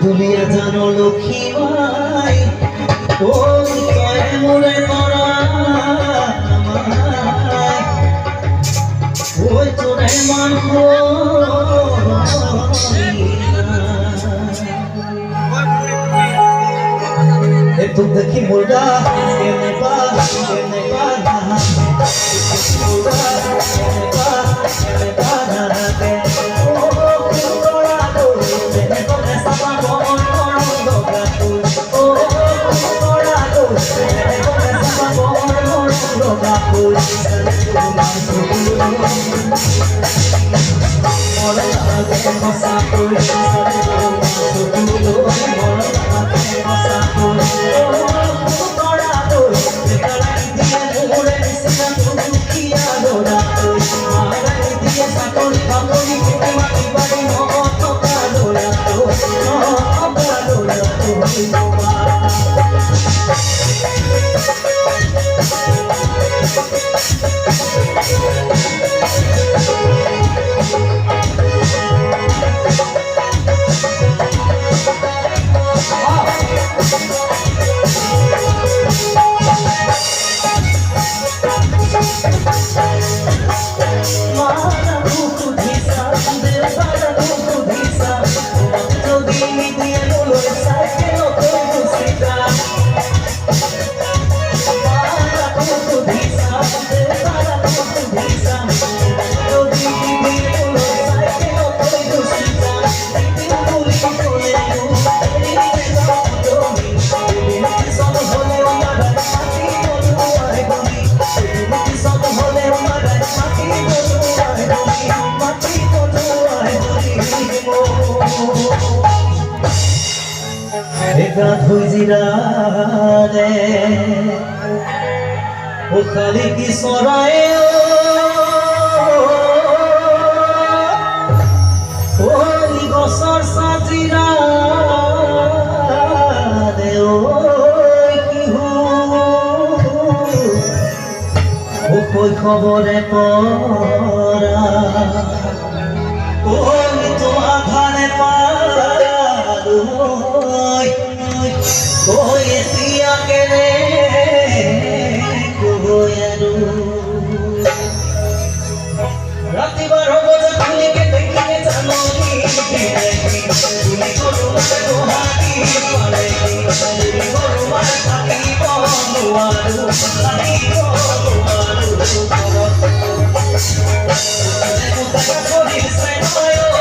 তুলিয়া জানো লক্ষ্মী মাই ওই কয় মোরে তোরা ওই তোরে মানব तू देखी मुर्गा केने पा मुर्गा केने पा ना के ओ तोरा तो केने कोने सपा कोन कोन लोगा तू ओ तोरा तो केने कोने सपा कोन कोन लोगा तू मोरे आगे मसा तू सरे तू मोरे आगे मसा तू रे ओ खाली की सोराए ओ गसर साजिरा रे ओ की हु ओ कोई खबरे परा ओ तो आधारे पारा कोई सिया के रे कोयरू राती बार हो जा खुली के देखिए जानोगी खुली करो मत रोहागी पड़ेगी खुली करो मत थाकी बोलवारू थाकी बोलवारू देखो तक कोई से आयो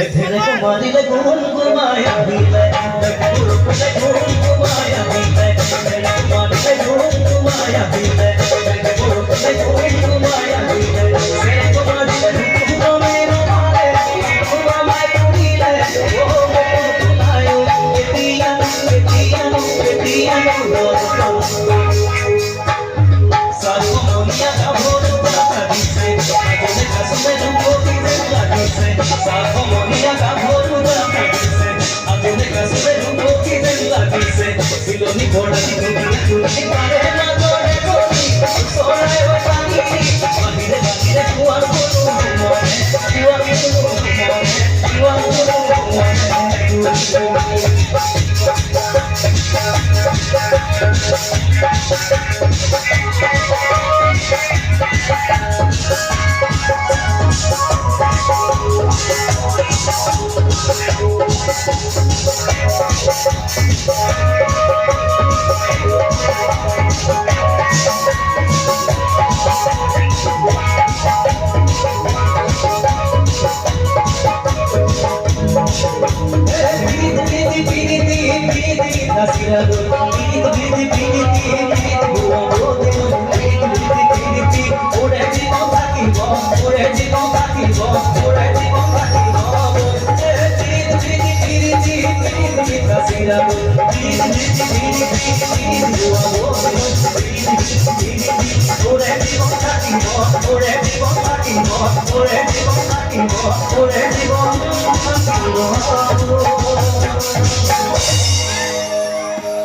ধীরে কুমারিলে গুণ কুমায়া দিলে গুরু কুলে গুণ কুমায়া দিলে ধীরে কুমারিলে গুণ কুমায়া দিলে গুরু কুলে গুণ কুমায়া দিলে সে কুমারিলে তুমি রমালে কুমামাই উড়িলে ও কুমায়ো এতিয়ানো সাধমনিয়া গাভোর কথা দিছে আজনে কাছে রূপতি লাগিছে সাধমনিয়া গাভোর কথা দিছে আজনে কাছে রূপতি লাগিছে সিলোনি বড়াতি তুমি পারে না জড়ে গলি সোরায় পানি বাহিরে বাহিরে কুয়ার বলু মনে কুয়ার বলু মনে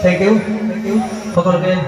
Thank you.